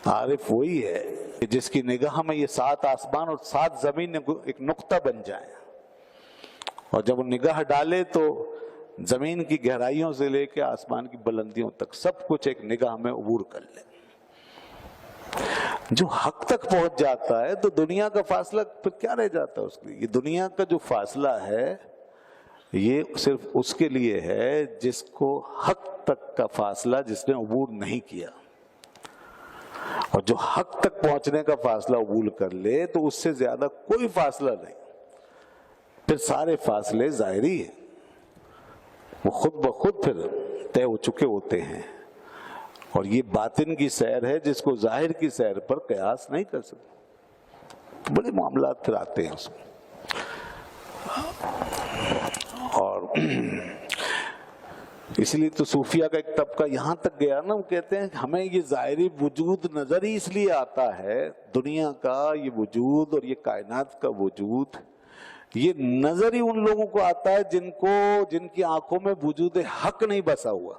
عارف وہی ہے کہ جس کی نگاہ میں یہ 7 آسمان اور 7 زمین ایک نقطہ بن جائیں، اور جب وہ نگاہ ڈالے تو زمین کی گہرائیوں سے لے کے آسمان کی بلندیوں تک سب کچھ ایک نگاہ میں عبور کر لے۔ جو حق تک پہنچ جاتا ہے تو دنیا کا فاصلہ پھر کیا رہ جاتا ہے اس کے لیے؟ یہ دنیا کا جو فاصلہ ہے یہ صرف اس کے لیے ہے جس کو حق تک کا فاصلہ جس نے عبور نہیں کیا، اور جو حق تک پہنچنے کا فاصلہ عبور کر لے تو اس سے زیادہ کوئی فاصلہ نہیں، پھر سارے فاصلے ظاہری ہیں، وہ خود بخود پھر طے ہو چکے ہوتے ہیں۔ اور یہ باطن کی سیر ہے جس کو ظاہر کی سیر پر قیاس نہیں کر سکتے، بڑے معاملات پھر آتے ہیں اس میں۔ اور اس لیے تو صوفیہ کا ایک طبقہ یہاں تک گیا نا، وہ کہتے ہیں ہمیں یہ ظاہری وجود نظر ہی اس لیے آتا ہے، دنیا کا یہ وجود اور یہ کائنات کا وجود یہ نظر ہی ان لوگوں کو آتا ہے جن کی آنکھوں میں وجود حق نہیں بسا ہوا۔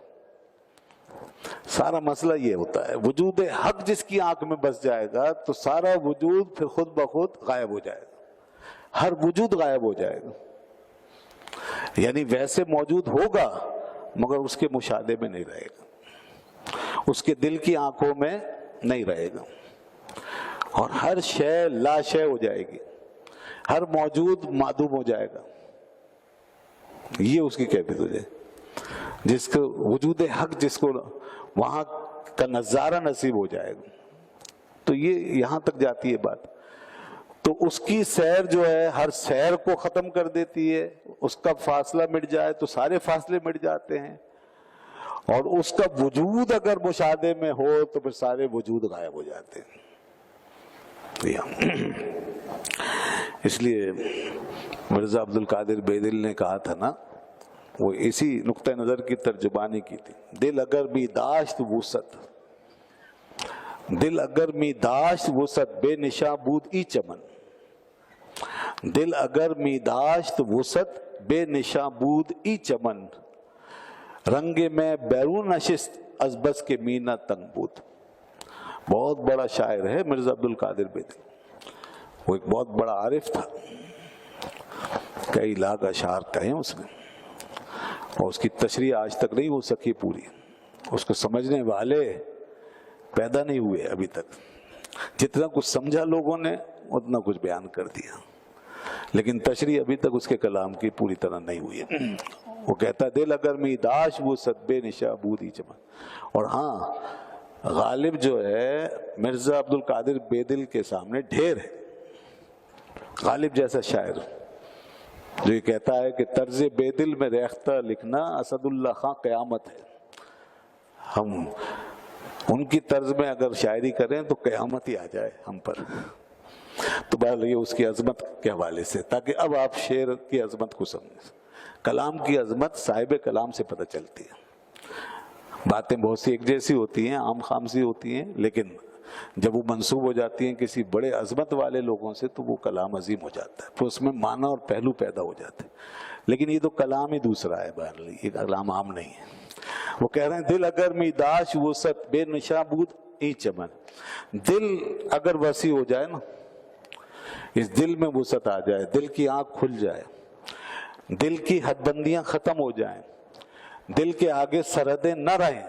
سارا مسئلہ یہ ہوتا ہے، وجود حق جس کی آنکھ میں بس جائے گا تو سارا وجود پھر خود بخود غائب ہو جائے گا، ہر وجود غائب ہو جائے گا، یعنی ویسے موجود ہوگا مگر اس کے مشاہدے میں نہیں رہے گا، اس کے دل کی آنکھوں میں نہیں رہے گا، اور ہر شے لا شے ہو جائے گی، ہر موجود معدوم ہو جائے گا، یہ اس کی کیفیت ہو جائے، جس کو وجود حق جس کو وہاں کا نظارہ نصیب ہو جائے گا۔ تو یہ یہاں تک جاتی ہے بات، تو اس کی سیر جو ہے ہر سیر کو ختم کر دیتی ہے، اس کا فاصلہ مٹ جائے تو سارے فاصلے مٹ جاتے ہیں، اور اس کا وجود اگر مشاہدے میں ہو تو پھر سارے وجود غائب ہو جاتے ہیں۔ اس لیے مرزا عبد القادر بیدل نے کہا تھا نا، وہ اسی نقطہ نظر کی ترجمانی کی تھی، دل اگر می داشت وسعت، دل اگر می داشت وسعت بے نشاں بود ای چمن، دل اگر می داشت وسعت بے نشاں بود ای چمن، رنگ میں بیرون نشست از بس کے مینا تنگ بود۔ بہت بڑا شاعر ہے مرزا عبد القادر بیدل، وہ ایک بہت بڑا عارف تھا، کئی لاکھ اشعار کہے اس نے، اور اس کی تشریح آج تک نہیں ہو سکی پوری، اس کو سمجھنے والے پیدا نہیں ہوئے ابھی تک، جتنا کچھ سمجھا لوگوں نے اتنا کچھ بیان کر دیا، لیکن تشریح ابھی تک اس کے کلام کی پوری طرح نہیں ہوئی ہے۔ وہ کہتا ہے دل اگر می داش وسعت بے نشاں بود ای چمن، اور ہاں غالب جو ہے مرزا عبد القادر بیدل کے سامنے ڈھیر ہے، غالب جیسا شاعر جو یہ کہتا ہے کہ طرز بیدل میں ریختہ لکھنا اسد اللہ خان قیامت ہے، ہم ان کی طرز میں اگر شاعری کریں تو قیامت ہی آ جائے ہم پر۔ تو بہرحال یہ اس کی عظمت کے حوالے سے، تاکہ اب آپ شعر کی عظمت کو سمجھیں، کلام کی عظمت صاحب کلام سے پتہ چلتی ہے۔ باتیں بہت سی ایک جیسی ہوتی ہیں، عام خام سی ہوتی ہیں، لیکن جب وہ منسوب ہو جاتی ہیں کسی بڑے عظمت والے لوگوں سے تو وہ کلام عظیم ہو جاتا ہے، پھر اس میں معنی اور پہلو پیدا ہو جاتے ہیں۔ لیکن یہ تو کلام ہی دوسرا ہے، بہرحال یہ کلام عام نہیں ہے۔ وہ کہہ رہے ہیں دل اگر می داش وسعت بے نشاں بود ای چمن، دل اگر وسیع ہو جائے نا، اس دل میں وسعت آ جائے، دل کی آنکھ کھل جائے، دل کی حد بندیاں ختم ہو جائیں، دل کے آگے سرحدیں نہ رہیں،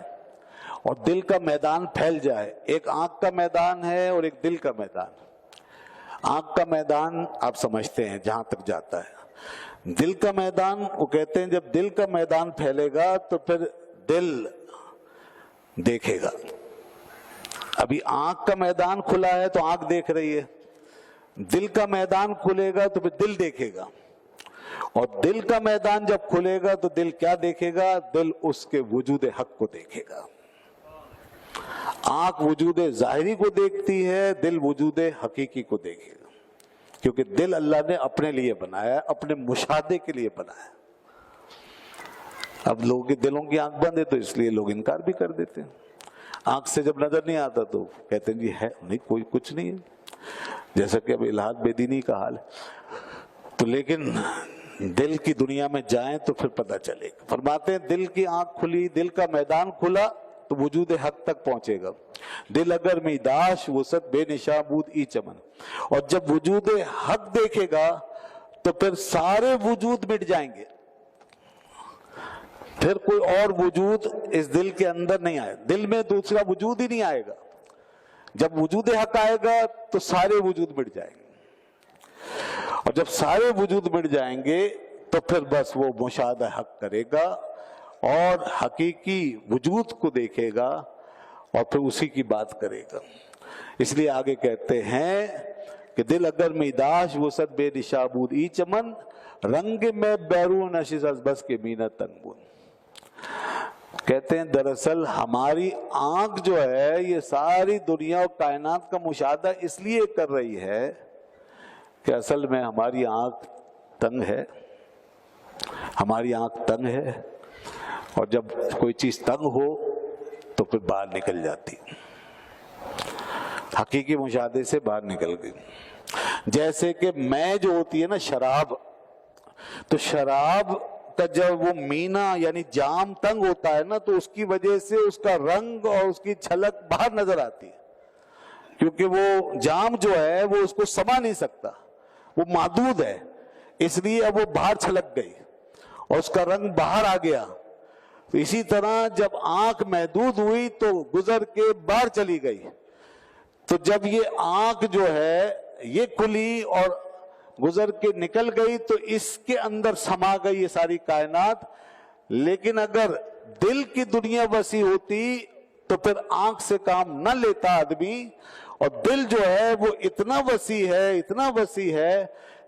اور دل کا میدان پھیل جائے۔ ایک آنکھ کا میدان ہے اور ایک دل کا میدان۔ آنکھ کا میدان آپ سمجھتے ہیں جہاں تک جاتا ہے، دل کا میدان وہ کہتے ہیں جب دل کا میدان پھیلے گا تو پھر دل دیکھے گا۔ ابھی آنکھ کا میدان کھلا ہے تو آنکھ دیکھ رہی ہے، دل کا میدان کھلے گا تو پھر دل دیکھے گا، اور دل کا میدان جب کھلے گا تو دل کیا دیکھے گا؟ دل اس کے وجود حق کو دیکھے گا۔ آنکھ وجود ظاہری کو دیکھتی ہے، دل وجود حقیقی کو دیکھے گا، کیونکہ دل اللہ نے اپنے لیے بنایا ہے، اپنے مشاہدے کے لیے بنایا ہے۔ اب لوگوں کے دلوں کی آنکھ بند ہے تو اس لیے لوگ انکار بھی کر دیتے ہیں، آنکھ سے جب نظر نہیں آتا تو کہتے ہیں جی ہے نہیں، کوئی کچھ نہیں ہے، جیسا کہ اب الہاد بے دینی کا حال ہے۔ تو لیکن دل کی دنیا میں جائیں تو پھر پتہ چلے گا۔ فرماتے ہیں دل کی آنکھ کھلی، دل کا میدان کھلا تو وجود حق تک پہنچے گا. دل اگر میداش وسعت بے نشاں بود ای چمن. اور جب وجود حق دیکھے گا تو پھر سارے وجود مٹ جائیں گے, پھر کوئی اور وجود اس دل کے اندر نہیں آئے, دل میں دوسرا وجود ہی نہیں آئے گا. جب وجود حق آئے گا تو سارے وجود مٹ جائیں گے, اور جب سارے وجود مٹ جائیں گے تو پھر بس وہ مشاہدہ حق کرے گا اور حقیقی وجود کو دیکھے گا اور پھر اسی کی بات کرے گا. اس لیے آگے کہتے ہیں کہ دل اگر میداش وسعت بے نشاں بود ای چمن رنگ میں بیرون نشست از بس کے مینا تنگ بود. کہتے ہیں دراصل ہماری آنکھ جو ہے یہ ساری دنیا اور کائنات کا مشاہدہ اس لیے کر رہی ہے کہ اصل میں ہماری آنکھ تنگ ہے, ہماری آنکھ تنگ ہے, اور جب کوئی چیز تنگ ہو تو پھر باہر نکل جاتی, حقیقی مشاہدے سے باہر نکل گئی. جیسے کہ میں جو ہوتی ہے نا شراب, تو شراب کا جب وہ مینا یعنی جام تنگ ہوتا ہے نا تو اس کی وجہ سے اس کا رنگ اور اس کی جھلک باہر نظر آتی ہے, کیونکہ وہ جام جو ہے وہ اس کو سما نہیں سکتا, وہ محدود ہے, اس لیے اب وہ باہر چھلک گئی اور اس کا رنگ باہر آ گیا. تو اسی طرح جب آنکھ محدود ہوئی تو گزر کے باہر چلی گئی, تو جب یہ آنکھ جو ہے یہ کھلی اور گزر کے نکل گئی تو اس کے اندر سما گئی یہ ساری کائنات. لیکن اگر دل کی دنیا وسیع ہوتی تو پھر آنکھ سے کام نہ لیتا آدمی, اور دل جو ہے وہ اتنا وسیع ہے, اتنا وسیع ہے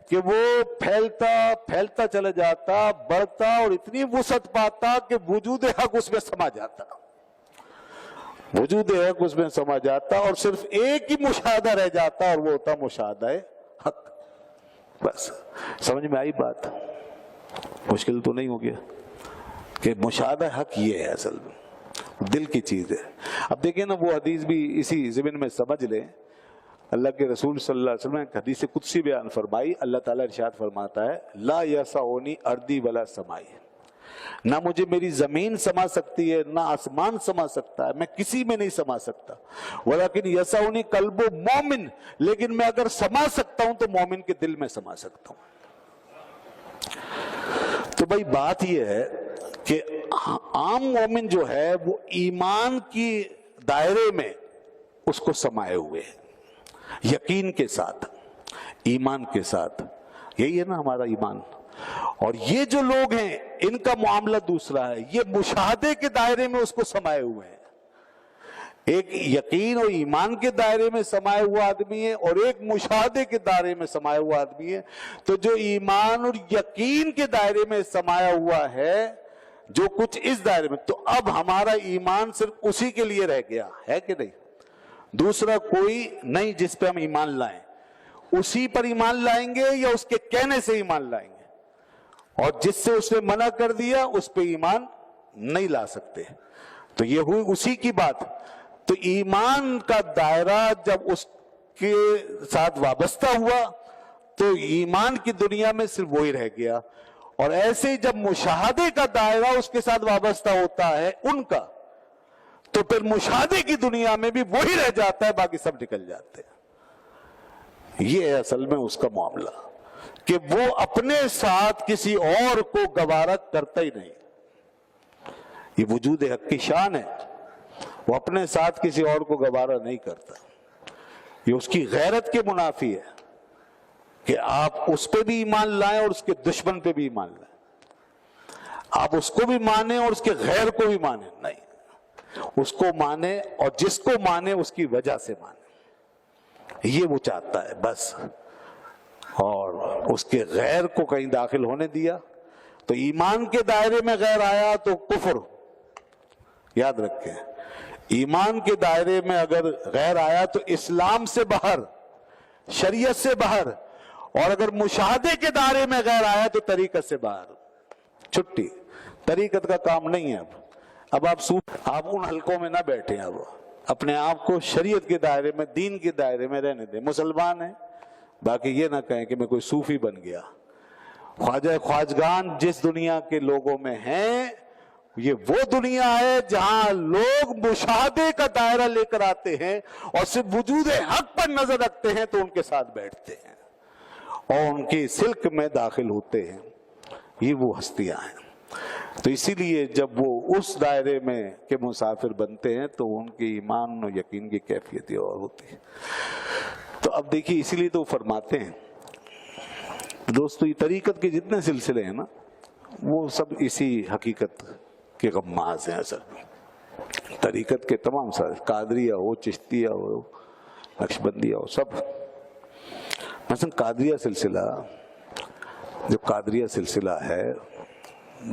کہ وہ پھیلتا پھیلتا چلا جاتا, بڑھتا اور اتنی وسعت پاتا کہ وجود حق اس میں سما جاتا, وجود حق اس میں سما جاتا اور صرف ایک ہی مشاہدہ رہ جاتا اور وہ ہوتا مشاہدہ حق. بس سمجھ میں آئی بات, مشکل تو نہیں ہو گیا کہ مشاہدہ حق یہ ہے, اصل میں دل کی چیز ہے. اب دیکھیں نا وہ حدیث بھی اسی ضمن میں سمجھ لیں. اللہ کے رسول صلی اللہ علیہ وسلم نے حدیث قدسی بیان فرمائی. اللہ تعالیٰ ارشاد فرماتا ہے لا یسعنی ارضی ولا سمائی, نہ مجھے میری زمین سما سکتی ہے نہ آسمان سما سکتا ہے, میں کسی میں نہیں سما سکتا. ولیکن یسعنی قلب مومن, لیکن میں اگر سما سکتا ہوں تو مومن کے دل میں سما سکتا ہوں. تو بھائی بات یہ ہے کہ عام مومن جو ہے وہ ایمان کی دائرے میں اس کو سمائے ہوئے ہیں, یقین کے ساتھ, ایمان کے ساتھ. یہی ہے نا ہمارا ایمان. اور یہ جو لوگ ہیں ان کا معاملہ دوسرا ہے, یہ مشاہدے کے دائرے میں اس کو سمائے ہوئے ہیں. ایک یقین اور ایمان کے دائرے میں سمائے ہوا آدمی ہے اور ایک مشاہدے کے دائرے میں سمایا ہوا آدمی ہے. تو جو ایمان اور یقین کے دائرے میں سمایا ہوا ہے جو کچھ اس دائرے میں, تو اب ہمارا ایمان صرف اسی کے لیے رہ گیا ہے کہ نہیں, دوسرا کوئی نہیں جس پہ ہم ایمان لائیں. اسی پر ایمان لائیں گے یا اس کے کہنے سے ایمان لائیں گے, اور جس سے اس نے منع کر دیا اس پہ ایمان نہیں لا سکتے. تو یہ ہوئی اسی کی بات. تو ایمان کا دائرہ جب اس کے ساتھ وابستہ ہوا تو ایمان کی دنیا میں صرف وہی رہ گیا, اور ایسے ہی جب مشاہدے کا دائرہ اس کے ساتھ وابستہ ہوتا ہے ان کا, تو پھر مشاہدے کی دنیا میں بھی وہی رہ جاتا ہے, باقی سب نکل جاتے ہیں. یہ ہے اصل میں اس کا معاملہ کہ وہ اپنے ساتھ کسی اور کو گوارا کرتا ہی نہیں. یہ وجود حق کی شان ہے, وہ اپنے ساتھ کسی اور کو گوارا نہیں کرتا. یہ اس کی غیرت کے منافی ہے کہ آپ اس پہ بھی ایمان لائیں اور اس کے دشمن پہ بھی ایمان لائیں. آپ اس کو بھی مانیں اور اس کے غیر کو بھی مانیں نہیں, اس کو مانے اور جس کو مانے اس کی وجہ سے مانے. یہ وہ چاہتا ہے بس, اور اس کے غیر کو کہیں داخل ہونے دیا تو ایمان کے دائرے میں غیر آیا تو کفر. یاد رکھیں, ایمان کے دائرے میں اگر غیر آیا تو اسلام سے باہر, شریعت سے باہر, اور اگر مشاہدے کے دائرے میں غیر آیا تو طریقت سے باہر. چھٹی, طریقت کا کام نہیں ہے. اب آپ ان حلقوں میں نہ بیٹھیں, اب اپنے آپ کو شریعت کے دائرے میں, دین کے دائرے میں رہنے دیں. مسلمان ہیں, باقی یہ نہ کہیں کہ میں کوئی صوفی بن گیا. خواجہ خواجگان جس دنیا کے لوگوں میں ہیں یہ وہ دنیا ہے جہاں لوگ مشاہدے کا دائرہ لے کر آتے ہیں اور صرف وجود حق پر نظر رکھتے ہیں تو ان کے ساتھ بیٹھتے ہیں اور ان کی سلک میں داخل ہوتے ہیں. یہ وہ ہستیاں ہیں. تو اسی لیے جب وہ اس دائرے میں کے مسافر بنتے ہیں تو ان کی ایمان و یقین کی کیفیت اور ہوتی ہے. تو اب دیکھیے اسی لیے تو فرماتے ہیں دوستو یہ طریقت کے جتنے سلسلے ہیں نا وہ سب اسی حقیقت کے غماز ہیں. اصل میں طریقت کے تمام سارے قادریہ ہو، چشتیہ ہو، نقشبندیہ ہو، سب. مثلا قادریہ سلسلہ، جو قادریہ سلسلہ ہے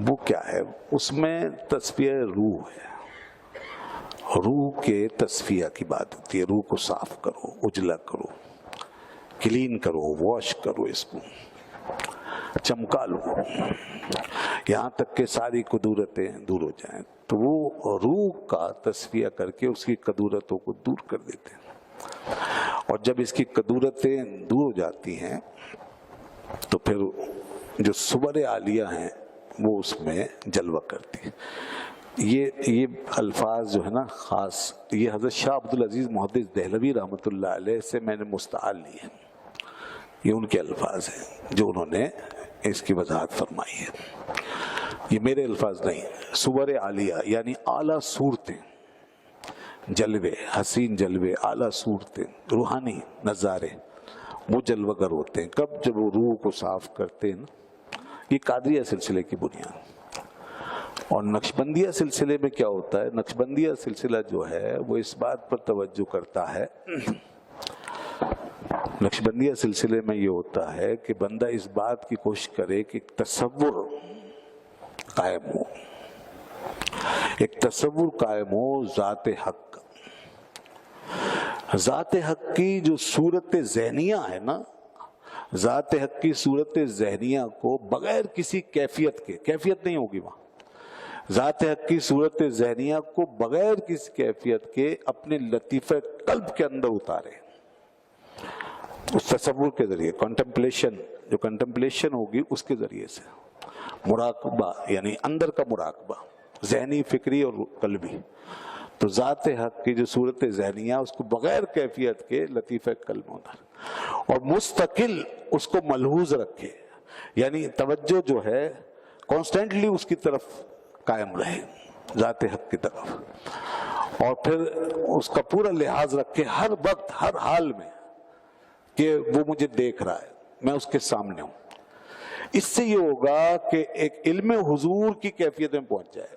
وہ کیا ہے؟ اس میں تصفیہ روح ہے. روح کے تصفیہ کی بات ہوتی ہے. روح کو صاف کرو، اجلا کرو، کلین کرو، واش کرو، اس کو چمکا لو یہاں تک کہ ساری قدورتیں دور ہو جائیں. تو وہ روح کا تصفیہ کر کے اس کی قدورتوں کو دور کر دیتے ہیں. اور جب اس کی قدورتیں دور ہو جاتی ہیں تو پھر جو صور عالیہ ہیں وہ اس میں جلوہ کرتی ہیں. یہ الفاظ جو ہے نا خاص، یہ حضرت شاہ عبدالعزیز محدث دہلوی رحمۃ اللہ علیہ سے میں نے مستعار لی ہے. یہ ان کے الفاظ ہیں جو انہوں نے اس کی وضاحت فرمائی ہے. یہ میرے الفاظ نہیں. صور عالیہ یعنی اعلیٰ صورتیں، جلوے، حسین جلوے، اعلیٰ صورتیں، روحانی نظارے وہ جلوہ گر ہوتے ہیں. کب؟ جب وہ روح کو صاف کرتے ہیں نا. یہ قادریہ سلسلے کی بنیاد. اور نقشبندیہ سلسلے میں کیا ہوتا ہے؟ نقشبندیہ سلسلہ جو ہے وہ اس بات پر توجہ کرتا ہے، نقشبندیہ سلسلے میں یہ ہوتا ہے کہ بندہ اس بات کی کوشش کرے کہ ایک تصور قائم ہو، ایک تصور قائم ہو ذات حق. ذات حق کی جو صورت ذہنیہ ہے نا، ذات حق کی صورت ذہنیہ کو بغیر کسی کیفیت کے، کیفیت نہیں ہوگی وہاں، ذات حق کی صورت ذہنیہ کو بغیر کسی کیفیت کے اپنے لطیفہ قلب کے اندر اتارے. اس تصور کے ذریعے کنٹمپلیشن، جو کنٹمپلیشن ہوگی اس کے ذریعے سے مراقبہ، یعنی اندر کا مراقبہ ذہنی، فکری اور قلبی. تو ذات حق کی جو صورت ذہنیہ اس کو بغیر کیفیت کے لطیفہ قلب میں اتارے اور مستقل اس کو ملحوظ رکھے، یعنی توجہ جو ہے کانسٹنٹلی اس کی طرف قائم رہے، ذات حق کی طرف. اور پھر اس کا پورا لحاظ رکھے ہر وقت، ہر حال میں کہ وہ مجھے دیکھ رہا ہے، میں اس کے سامنے ہوں. اس سے یہ ہوگا کہ ایک علم حضور کی کیفیت میں پہنچ جائے.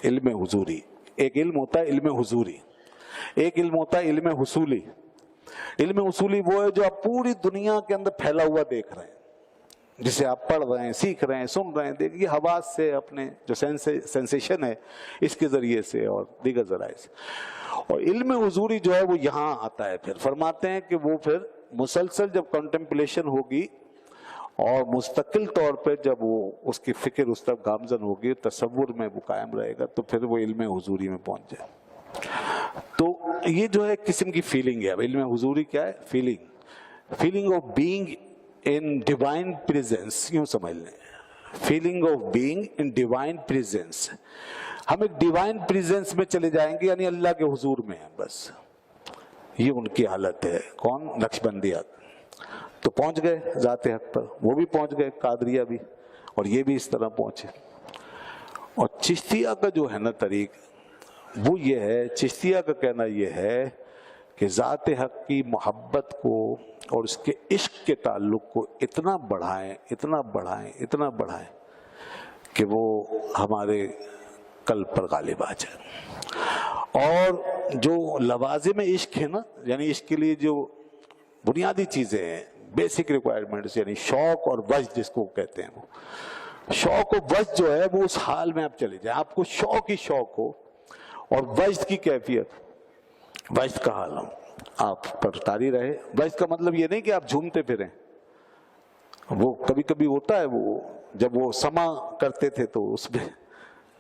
علم حضوری، ایک علم ہوتا ہے علم حضوری، ایک علم ہوتا ہے علم حصولی. علم حصولی وہ ہے جو آپ پوری دنیا کے اندر پھیلا ہوا دیکھ رہے ہیں، جسے آپ پڑھ رہے ہیں، سیکھ رہے ہیں، سن رہے ہیں. دیکھیے حواس سے، اپنے جو سینسیشن ہے اس کے ذریعے سے اور دیگر ذرائع سے. اور علم حضوری جو ہے وہ یہاں آتا ہے. پھر فرماتے ہیں کہ وہ پھر مسلسل جب کنٹمپلیشن ہوگی اور مستقل طور پہ جب وہ اس کی فکر اس طرف گامزن ہوگی، تصور میں وہ قائم رہے گا، تو پھر وہ علم حضوری میں پہنچ جائے. تو یہ جو ہے قسم کی فیلنگ ہے. علم حضوری کیا ہے؟ Feeling of being in divine presence. یوں سمجھ لیں، feeling of being in divine presence. ہم ایک ڈیوائن پریزنس میں چلے جائیں گے، یعنی اللہ کے حضور میں ہیں بس. یہ ان کی حالت ہے. کون؟ نقشبندیات. تو پہنچ گئے ذات حق پر، وہ بھی پہنچ گئے، قادریہ بھی، اور یہ بھی اس طرح پہنچے. اور چشتیہ کا جو ہے نا طریق وہ یہ ہے، چشتیہ کا کہنا یہ ہے کہ ذات حق کی محبت کو اور اس کے عشق کے تعلق کو اتنا بڑھائیں، اتنا بڑھائیں، اتنا بڑھائیں کہ وہ ہمارے قلب پر غالب آ جائے. اور جو لوازم عشق ہے نا، یعنی عشق کے لیے جو بنیادی چیزیں ہیں، بیسک ریکوائرمنٹس، یعنی شوق اور وجد جس کو کہتے ہیں، وہ شوق و وجد جو ہے وہ اس حال میں آپ چلے جائیں، آپ کو شوق ہی شوق ہو اور وجد کی کیفیت، وجد کا حال ہو، آپ پر طاری رہے. وجد کا مطلب یہ نہیں کہ آپ جھومتے پھریں. وہ کبھی کبھی ہوتا ہے، وہ جب وہ سما کرتے تھے تو اس میں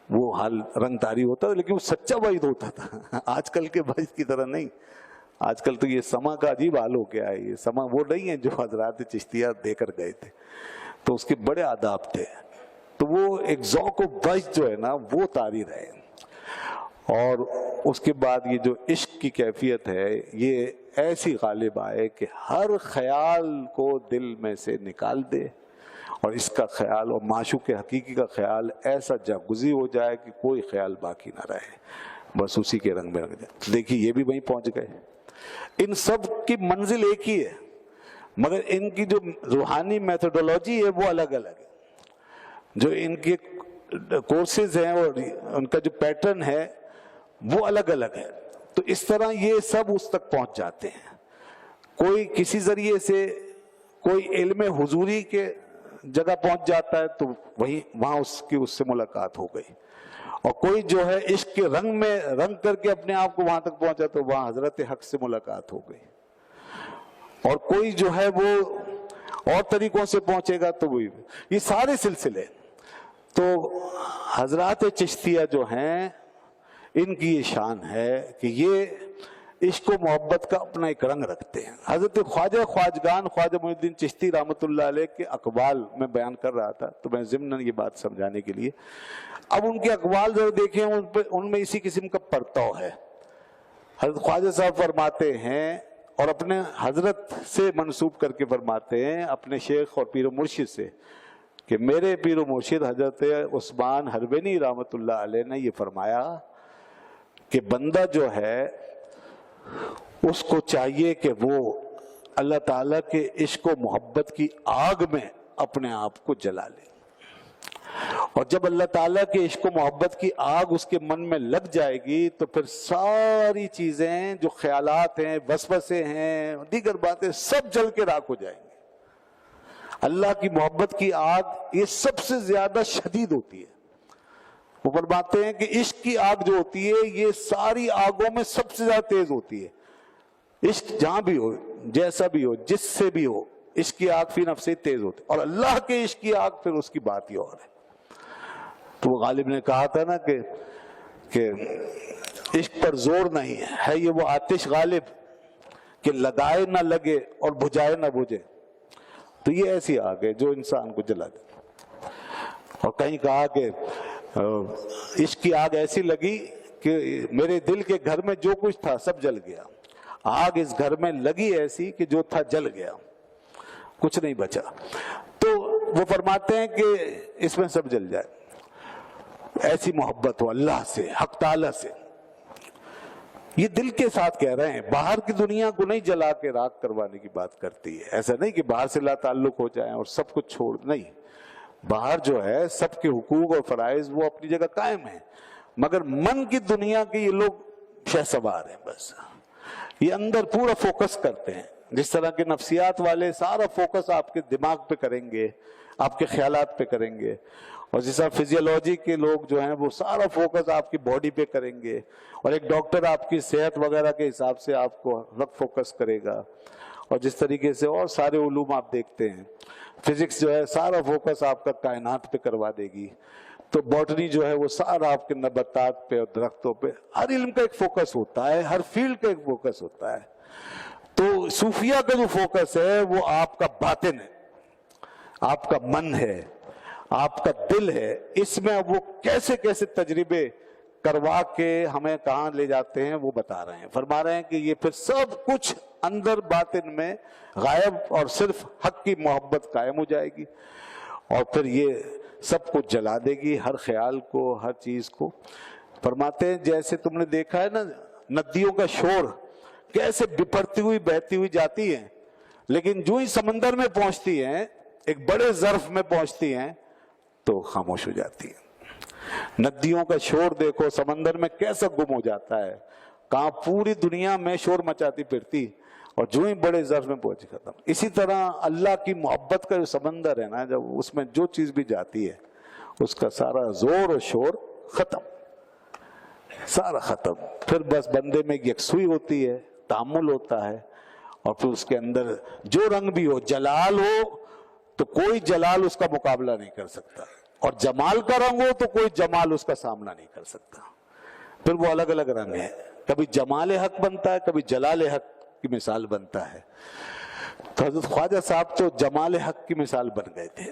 وہ حال رنگ طاری ہوتا تھا، لیکن وہ سچا وجد ہوتا تھا. آج کل کے وجد کی طرح نہیں. آج کل تو یہ سما کا عجیب حال ہو گیا ہے. یہ سما وہ نہیں ہے جو حضرات چشتیہ دے کر گئے تھے. تو اس کے بڑے آداب تھے. تو وہ ایک ذوق و وجد جو ہے نا وہ طاری رہے. اور اس کے بعد یہ جو عشق کی کیفیت ہے یہ ایسی غالب آئے کہ ہر خیال کو دل میں سے نکال دے, اور اس کا خیال اور معشوق حقیقی کا خیال ایسا جاگزی ہو جائے کہ کوئی خیال باقی نہ رہے, بس اسی کے رنگ میں رنگ جائے. دیکھیے یہ بھی وہیں پہنچ گئے. ان سب کی منزل ایک ہی ہے, مگر ان کی جو روحانی میتھڈولوجی ہے وہ الگ الگ ہے. جو ان کے کورسز ہیں اور ان کا جو پیٹرن ہے وہ الگ الگ ہے. تو اس طرح یہ سب اس تک پہنچ جاتے ہیں. کوئی کسی ذریعے سے کوئی علم حضوری کے جگہ پہنچ جاتا ہے تو وہاں اس سے ملاقات ہو گئی, اور کوئی جو ہے عشق کے رنگ میں رنگ کر کے اپنے آپ کو وہاں تک پہنچا تو وہاں حضرت حق سے ملاقات ہو گئی. اور کوئی جو ہے وہ اور طریقوں سے پہنچے گا تو وہی. یہ سارے سلسلے. تو حضرات چشتیہ جو ہیں ان کی یہ شان ہے کہ یہ عشق و محبت کا اپنا ایک رنگ رکھتے ہیں. حضرت خواجہ خواجگان خواجہ معین الدین چشتی رحمۃ اللہ علیہ کے اقوال میں بیان کر رہا تھا, تو میں ضمن یہ بات سمجھانے کے لیے اب ان کے اقوال ذرا دیکھیں, ان میں اسی قسم کا پرتو ہے. حضرت خواجہ صاحب فرماتے ہیں اور اپنے حضرت سے منسوب کر کے فرماتے ہیں, اپنے شیخ اور پیر و مرشد سے, کہ میرے پیر و مرشد حضرت عثمان حروینی رحمۃ اللہ علیہ نے یہ فرمایا کہ بندہ جو ہے اس کو چاہیے کہ وہ اللہ تعالیٰ کے عشق و محبت کی آگ میں اپنے آپ کو جلا لے, اور جب اللہ تعالیٰ کے عشق و محبت کی آگ اس کے من میں لگ جائے گی تو پھر ساری چیزیں جو خیالات ہیں, وسوسے ہیں, دیگر باتیں سب جل کے راکھ ہو جائیں گے. اللہ کی محبت کی آگ یہ سب سے زیادہ شدید ہوتی ہے. وہ فرماتے ہیں کہ عشق کی آگ جو ہوتی ہے یہ ساری آگوں میں سب سے زیادہ تیز ہوتی ہے. عشق جہاں بھی ہو, جیسا بھی ہو, جس سے بھی ہو, عشق کی آگ فی نفس سے تیز ہوتی ہے, اور اللہ کے عشق کی آگ پھر اس کی بات ہی اور ہے. تو وہ غالب نے کہا تھا نا کہ عشق پر زور نہیں ہے یہ وہ آتش غالب کہ لگائے نہ لگے اور بجھائے نہ بجھے. تو یہ ایسی آگ ہے جو انسان کو جلا دے. اور کہیں کہا کہ عشق کی آگ ایسی لگی کہ میرے دل کے گھر میں جو کچھ تھا سب جل گیا. آگ اس گھر میں لگی ایسی کہ جو تھا جل گیا, کچھ نہیں بچا. تو وہ فرماتے ہیں کہ اس میں سب جل جائے. ایسی محبت ہو اللہ سے, حق تعالی سے. یہ دل کے ساتھ کہہ رہے ہیں, باہر کی دنیا کو نہیں جلا کے راکھ کروانے کی بات کرتی ہے. ایسا نہیں کہ باہر سے لا تعلق ہو جائیں اور سب کچھ چھوڑ, نہیں. باہر جو ہے سب کے حقوق اور فرائض وہ اپنی جگہ قائم ہیں, مگر من کی دنیا کے یہ لوگ شہسوار ہیں. بس یہ اندر پورا فوکس کرتے ہیں. جس طرح کے نفسیات والے سارا فوکس آپ کے دماغ پہ کریں گے, آپ کے خیالات پہ کریں گے, اور جس طرح فزیولوجی کے لوگ جو ہیں وہ سارا فوکس آپ کی باڈی پہ کریں گے, اور ایک ڈاکٹر آپ کی صحت وغیرہ کے حساب سے آپ کو وقت فوکس کرے گا. اور جس طریقے سے اور سارے علوم آپ دیکھتے ہیں, فزکس جو ہے سارا فوکس آپ کا کائنات پہ کروا دے گی, تو باٹنی جو ہے وہ سارا آپ کے نباتات پہ اور درختوں پہ. ہر علم کا ایک فوکس ہوتا ہے, ہر فیلڈ کا ایک فوکس ہوتا ہے. تو صوفیہ کا جو فوکس ہے وہ آپ کا باطن ہے, آپ کا من ہے, آپ کا دل ہے. اس میں اب وہ کیسے کیسے تجربے کروا کے ہمیں کہاں لے جاتے ہیں وہ بتا رہے ہیں. فرما رہے ہیں کہ یہ پھر سب کچھ اندر باطن میں غائب اور صرف حق کی محبت قائم ہو جائے گی, اور پھر یہ سب کچھ جلا دے گی, ہر خیال کو, ہر چیز کو. فرماتے ہیں جیسے تم نے دیکھا ہے نا ندیوں کا شور کیسے بپھرتی ہوئی بہتی ہوئی جاتی ہیں, لیکن جو ہی سمندر میں پہنچتی ہیں, ایک بڑے ظرف میں پہنچتی ہیں, تو خاموش ہو جاتی ہے. ندیوں کا شور دیکھو سمندر میں کیسا گم ہو جاتا ہے, کہاں پوری دنیا میں شور مچاتی پھرتی, اور جو ہی بڑے ظرف میں پہنچی ختم. اسی طرح اللہ کی محبت کا جو سمندر ہے نا, جب اس میں جو چیز بھی جاتی ہے اس کا سارا زور اور شور ختم, سارا ختم. پھر بس بندے میں یکسوئی ہوتی ہے, تامل ہوتا ہے, اور پھر اس کے اندر جو رنگ بھی ہو, جلال ہو تو کوئی جلال اس کا مقابلہ نہیں کر سکتا, اور جمال کا رنگ ہو تو کوئی جمال اس کا سامنا نہیں کر سکتا. پھر وہ الگ الگ رنگ ہے, کبھی جمال حق بنتا ہے, کبھی جلال حق کی مثال بنتا ہے. تو حضرت خواجہ صاحب تو جمال حق کی مثال بن گئے تھے.